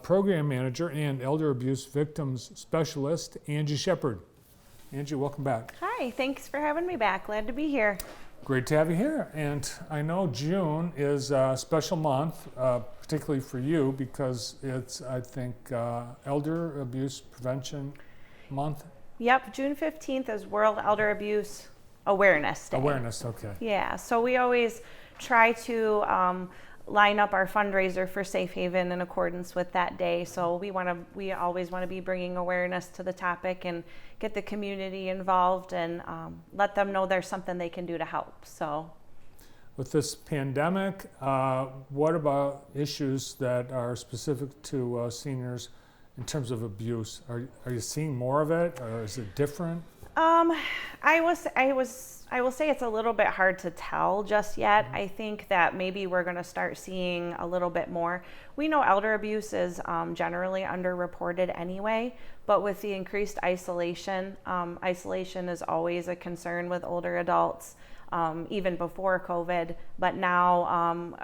Program Manager and Elder Abuse Victims Specialist, Angie Shepard. Angie, welcome back. Hi, thanks for having me back. Glad to be here. Great to have you here. And I know June is a special month, particularly for you, because it's, I think, Elder Abuse Prevention Month. Yep, June 15th is World Elder Abuse Awareness Day. Awareness, okay. Yeah, so we always try to line up our fundraiser for Safe Haven in accordance with that day. So we always want to be bringing awareness to the topic and get the community involved and let them know there's something they can do to help. So, with this pandemic, what about issues that are specific to seniors in terms of abuse? Are you seeing more of it, or is it different? I will say it's a little bit hard to tell just yet. I think that maybe we're going to start seeing a little bit more. We know elder abuse is generally underreported anyway, but with the increased isolation, isolation is always a concern with older adults, even before COVID. But now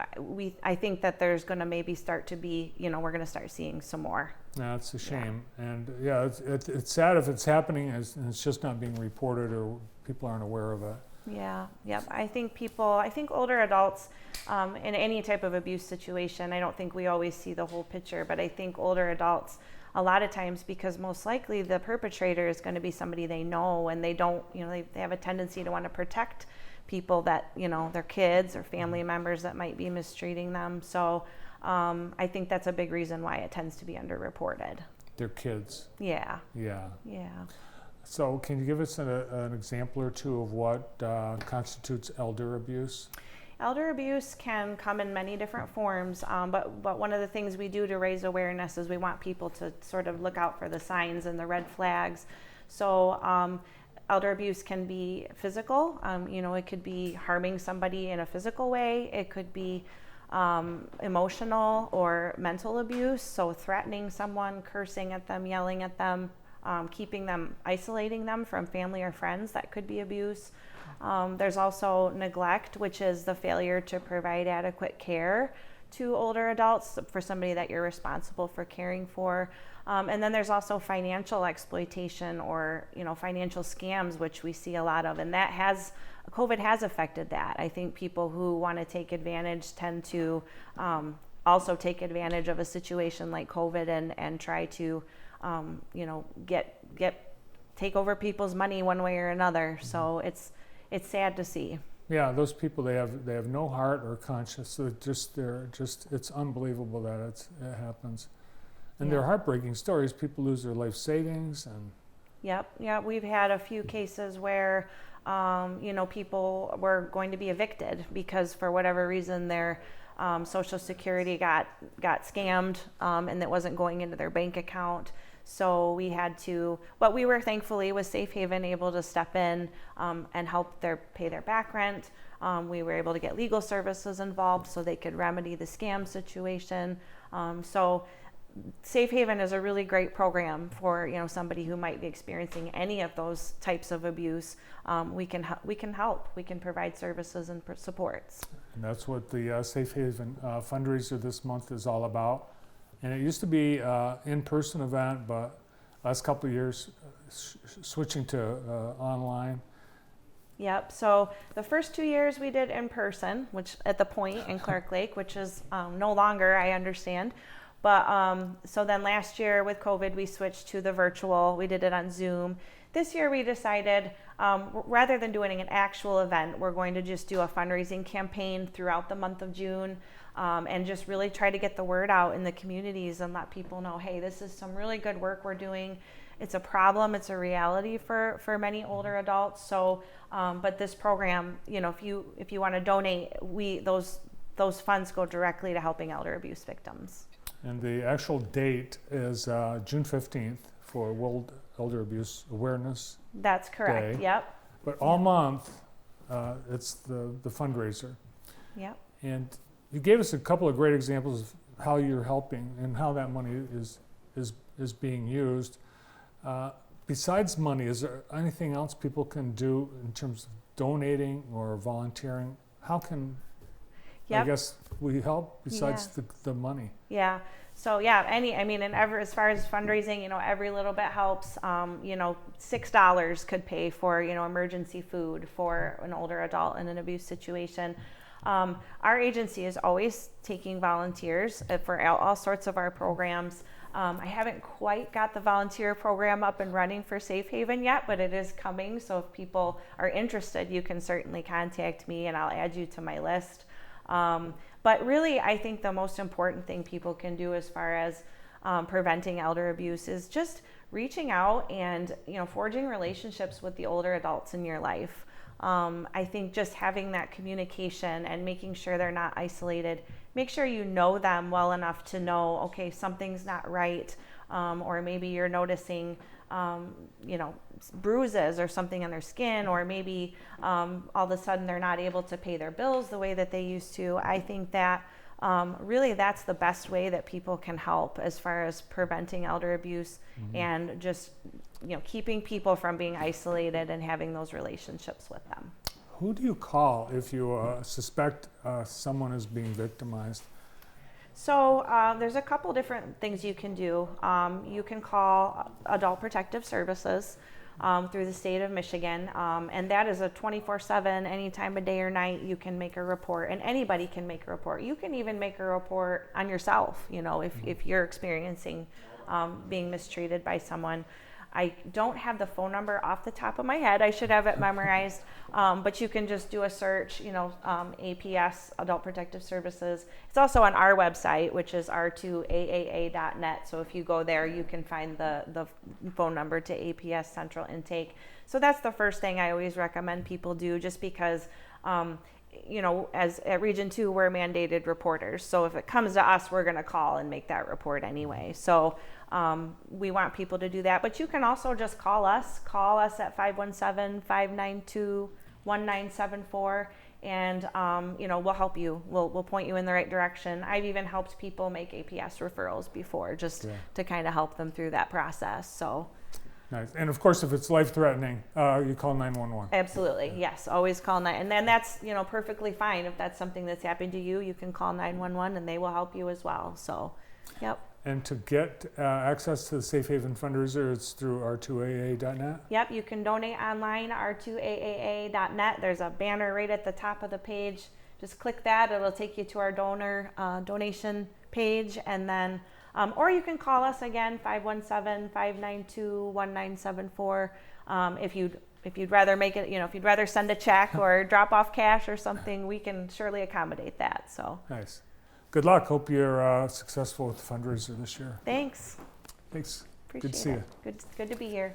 I think that there's going to maybe start to be, we're going to start seeing some more. That's a shame. Yeah. And yeah, it's sad if it's happening and it's just not being reported or people aren't aware of it. Yeah, yep. I think older adults in any type of abuse situation, I don't think we always see the whole picture, but I think older adults, a lot of times, because most likely the perpetrator is going to be somebody they know, and they don't, they have a tendency to want to protect people that, their kids or family members that might be mistreating them. So I think that's a big reason why it tends to be underreported. Their kids. Yeah. Yeah. Yeah. So can you give us an example or two of what constitutes elder abuse? Elder abuse can come in many different forms, but one of the things we do to raise awareness is we want people to sort of look out for the signs and the red flags. So elder abuse can be physical. It could be harming somebody in a physical way. It could be emotional or mental abuse, so threatening someone, cursing at them, yelling at them, isolating them from family or friends. That could be abuse. There's also neglect, which is the failure to provide adequate care to older adults for somebody that you're responsible for caring for. And then there's also financial exploitation or financial scams, which we see a lot of, and COVID has affected that. I think people who want to take advantage tend to also take advantage of a situation like COVID and try to take over people's money one way or another. So it's sad to see. Yeah, those people, they have no heart or conscience. So it's unbelievable that it happens. And they're heartbreaking stories. People lose their life savings and. Yep. We've had a few cases where people were going to be evicted because for whatever reason their Social Security got scammed and it wasn't going into their bank account. So we had to, but we were thankfully with Safe Haven able to step in and help pay their back rent. We were able to get legal services involved so they could remedy the scam situation. So Safe Haven is a really great program for somebody who might be experiencing any of those types of abuse. We can help. We can provide services and supports. And that's what the Safe Haven fundraiser this month is all about. And it used to be in-person event, but last couple of years switching to online. Yep. So the first 2 years we did in person, which at the Point in Clark Lake, which is no longer, I understand. But so then last year with COVID, we switched to the virtual. We did it on Zoom. This year we decided rather than doing an actual event, we're going to just do a fundraising campaign throughout the month of June and just really try to get the word out in the communities and let people know, hey, this is some really good work we're doing. It's a problem. It's a reality for many older adults. So, but this program, if you want to donate, those funds go directly to helping elder abuse victims. And the actual date is June 15th for World Elder Abuse Awareness That's correct. Day. Yep. But all month, it's the fundraiser. Yep. And you gave us a couple of great examples of how you're helping and how that money is being used. Besides money, is there anything else people can do in terms of donating or volunteering? How can I guess we help besides the money? Yeah. So yeah, as far as fundraising, every little bit helps. $6 could pay for, emergency food for an older adult in an abuse situation. Our agency is always taking volunteers for all sorts of our programs. I haven't quite got the volunteer program up and running for Safe Haven yet, but it is coming. So if people are interested, you can certainly contact me and I'll add you to my list. But really, I think the most important thing people can do as far as preventing elder abuse is just reaching out and forging relationships with the older adults in your life. I think just having that communication and making sure they're not isolated, make sure you know them well enough to know, okay, something's not right, or maybe you're noticing bruises or something on their skin, or maybe all of a sudden they're not able to pay their bills the way that they used to. I think that really that's the best way that people can help as far as preventing elder abuse, and just keeping people from being isolated and having those relationships with them. Who do you call if you suspect someone is being victimized? So there's a couple different things you can do. You can call Adult Protective Services through the state of Michigan, and that is a 24/7, any time of day or night. You can make a report, and anybody can make a report. You can even make a report on yourself, if you're experiencing being mistreated by someone. I don't have the phone number off the top of my head. I should have it memorized, but you can just do a search, APS, Adult Protective Services. It's also on our website, which is r2aaa.net. So if you go there, you can find the phone number to APS Central Intake. So that's the first thing I always recommend people do, just because as at Region 2, we're mandated reporters. So if it comes to us, we're going to call and make that report anyway. So we want people to do that. But you can also just call us at 517-592-1974, and we'll help you. We'll point you in the right direction. I've even helped people make APS referrals before, just to kind of help them through that process. So. Nice. And of course, if it's life-threatening, you call 911. Absolutely, yes. Always call 911. And then that's perfectly fine. If that's something that's happened to you, you can call 911 and they will help you as well. So, yep. And to get access to the Safe Haven fundraiser, it's through r2aa.net? Yep, you can donate online, r2aaa.net. There's a banner right at the top of the page. Just click that. It'll take you to our donation page, and then or you can call us again, 517-592-1974. If you'd rather make it, if you'd rather send a check or drop off cash or something, we can surely accommodate that. So nice. Good luck. Hope you're successful with the fundraiser this year. Thanks. Appreciate Good to see it. you. Good to be here.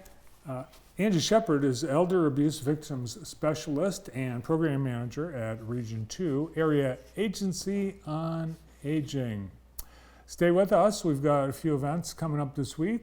Angie Shepard is Elder Abuse Victims Specialist and Program Manager at Region 2 Area Agency on Aging. Stay with us. We've got a few events coming up this week.